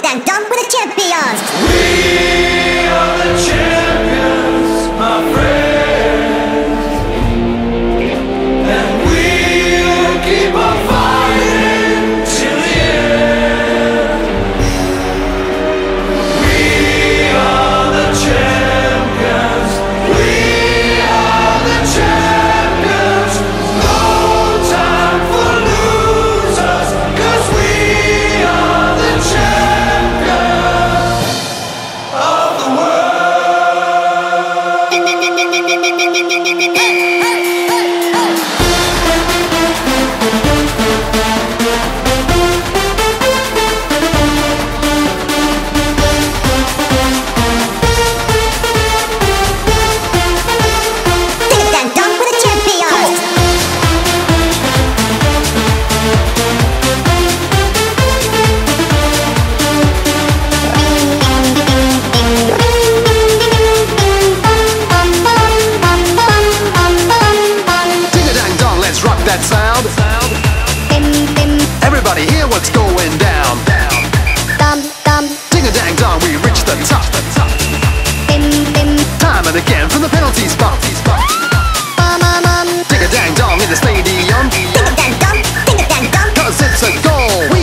dang dong with the champions. We are the champions, my friends, and we'll keep on fighting till the end. We are the champions, we are the champions. No time for losers, 'cause we are the champions of the world. Ding a dang dong with the champions. Ding-a-dang-dong, let's rock that sound. Everybody hear what's going down. Ding-a-dang-dong, we reach the top. Time and again from the penalty spot. Ding-a-dang-dong in the stadium, Ding a dang dong, ding a dang dong. 'cause it's a goal.